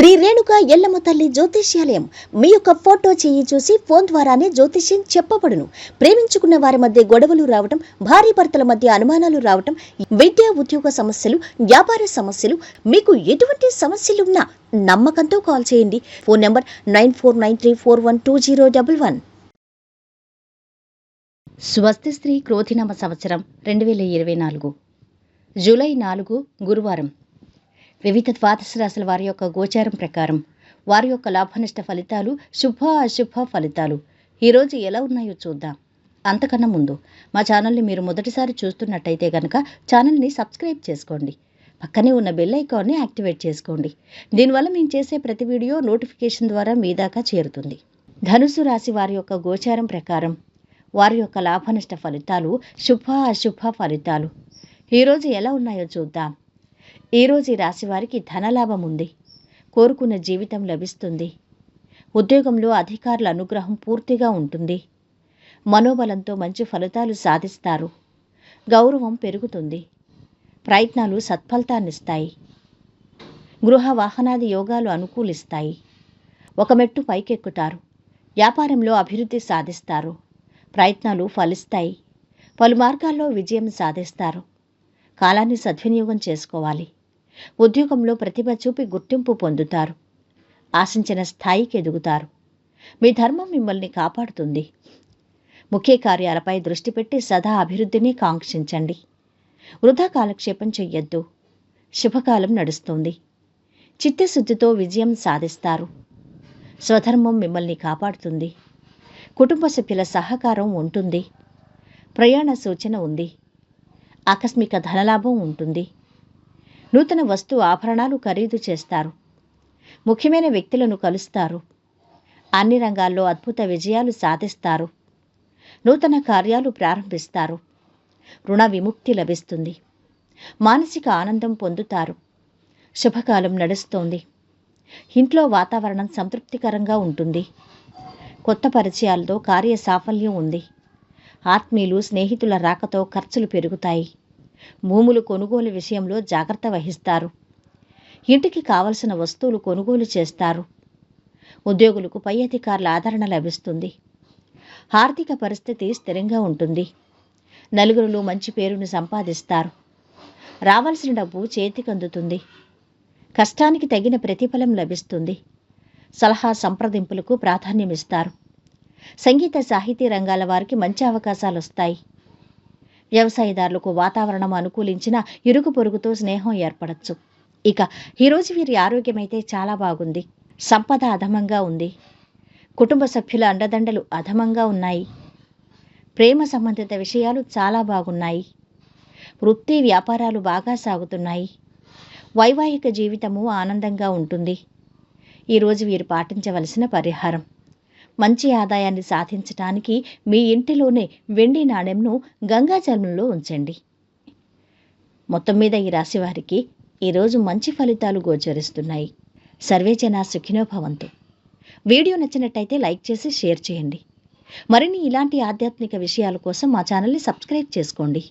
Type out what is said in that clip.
శ్రీ రేణుక ఎల్లమ్మ తల్లి జ్యోతిష్యాలయం మీ యొక్క ఫోటో చేయి చూసి ఫోన్ ద్వారానే జ్యోతిష్యం చెప్పబడును. ప్రేమించుకున్న వారి మధ్య గొడవలు రావటం, భార్య భర్తల మధ్య అనుమానాలు రావటం, విద్యా ఉద్యోగ సమస్యలు, వ్యాపార సమస్యలు, మీకు ఎటువంటి సమస్యలున్నా నమ్మకంతో కాల్ చేయండి. Phone number 9493412011. స్వస్తి శ్రీ క్రోధినామ సంవత్సరం 2024 జూలై 4 గురువారం. వివిధ ద్వాదశ రాశుల వారి యొక్క గోచారం ప్రకారం వారి యొక్క లాభనష్ట ఫలితాలు, శుభ అశుభ ఫలితాలు ఈరోజు ఎలా ఉన్నాయో చూద్దాం. అంతకన్నా ముందు మా ఛానల్ని మీరు మొదటిసారి చూస్తున్నట్టయితే కనుక ఛానల్ని సబ్స్క్రైబ్ చేసుకోండి. పక్కనే ఉన్న బెల్ ఐకాన్ని యాక్టివేట్ చేసుకోండి. దీనివల్ల మేము చేసే ప్రతి వీడియో నోటిఫికేషన్ ద్వారా మీ దాకా చేరుతుంది. ధనుసు రాశి వారి యొక్క గోచారం ప్రకారం వారి యొక్క లాభనష్ట ఫలితాలు, శుభ అశుభ ఫలితాలు ఈరోజు ఎలా ఉన్నాయో చూద్దాం. ఈరోజు ఈ రాశి వారికి ధనలాభం ఉంది. కోరుకున్న జీవితం లభిస్తుంది. ఉద్యోగంలో అధికారుల అనుగ్రహం పూర్తిగా ఉంటుంది. మనోబలంతో మంచి ఫలితాలు సాధిస్తారు. గౌరవం పెరుగుతుంది. ప్రయత్నాలు సత్ఫలితాన్నిస్తాయి. గృహ వాహనాది యోగాలు అనుకూలిస్తాయి. ఒక మెట్టు పైకెక్కుతారు. వ్యాపారంలో అభివృద్ధి సాధిస్తారు. ప్రయత్నాలు ఫలిస్తాయి. పలు మార్గాల్లో విజయం సాధిస్తారు. కాలాన్ని సద్వినియోగం చేసుకోవాలి. ఉద్యోగంలో ప్రతిభ చూపి గుర్తింపు పొందుతారు. ఆశించిన స్థాయికి ఎదుగుతారు. మీ ధర్మం మిమ్మల్ని కాపాడుతుంది. ముఖ్య కార్యాలపై దృష్టి పెట్టి సదా అభివృద్ధిని కాంక్షించండి. వృధా కాలక్షేపం చెయ్యొద్దు. శుభకాలం నడుస్తుంది. చిత్తశుద్ధితో విజయం సాధిస్తారు. స్వధర్మం మిమ్మల్ని కాపాడుతుంది. కుటుంబ సభ్యుల సహకారం ఉంటుంది. ప్రయాణ సూచన ఉంది. ఆకస్మిక ధనలాభం ఉంటుంది. నూతన వస్తు ఆభరణాలు ఖరీదు చేస్తారు. ముఖ్యమైన వ్యక్తులను కలుస్తారు. అన్ని రంగాల్లో అద్భుత విజయాలు సాధిస్తారు. నూతన కార్యాలు ప్రారంభిస్తారు. రుణ విముక్తి లభిస్తుంది. మానసిక ఆనందం పొందుతారు. శుభకాలం నడుస్తోంది. ఇంట్లో వాతావరణం సంతృప్తికరంగా ఉంటుంది. కొత్త పరిచయాలతో కార్య సాఫల్యం ఉంది. ఆత్మీయులు, స్నేహితుల రాకతో ఖర్చులు పెరుగుతాయి. భూములు కొనుగోలు విషయంలో జాగ్రత్త వహిస్తారు. ఇంటికి కావలసిన వస్తువులు కొనుగోలు చేస్తారు. ఉద్యోగులకు పై అధికారుల ఆదరణ లభిస్తుంది. ఆర్థిక పరిస్థితి స్థిరంగా ఉంటుంది. నలుగురిలో మంచి పేరును సంపాదిస్తారు. రావాల్సిన డబ్బు చేతికందుతుంది. కష్టానికి తగిన ప్రతిఫలం లభిస్తుంది. సలహా సంప్రదింపులకు ప్రాధాన్యమిస్తారు. సంగీత సాహితీ రంగాల వారికి మంచి అవకాశాలు వస్తాయి. వ్యవసాయదారులకు వాతావరణం అనుకూలించిన ఇరుగు పొరుగుతో స్నేహం ఏర్పడచ్చు. ఇక ఈరోజు వీరి ఆరోగ్యం అయితే చాలా బాగుంది. సంపద అధమంగా ఉంది. కుటుంబ సభ్యుల అండదండలు అధమంగా ఉన్నాయి. ప్రేమ సంబంధిత విషయాలు చాలా బాగున్నాయి. వృత్తి వ్యాపారాలు బాగా సాగుతున్నాయి. వైవాహిక జీవితము ఆనందంగా ఉంటుంది. ఈరోజు వీరు పాటించవలసిన పరిహారం: మంచి ఆదాయాన్ని సాధించటానికి మీ ఇంటిలోనే వెండి నాణెంను గంగాజలంలో ఉంచండి. మొత్తం మీద ఈ రాశి వారికి ఈరోజు మంచి ఫలితాలు గోచరిస్తున్నాయి. సర్వే జనా సుఖినో భవంతు. వీడియో నచ్చినట్టయితే లైక్ చేసి షేర్ చేయండి. మరిన్ని ఇలాంటి ఆధ్యాత్మిక విషయాల కోసం మా ఛానల్ని సబ్స్క్రైబ్ చేసుకోండి.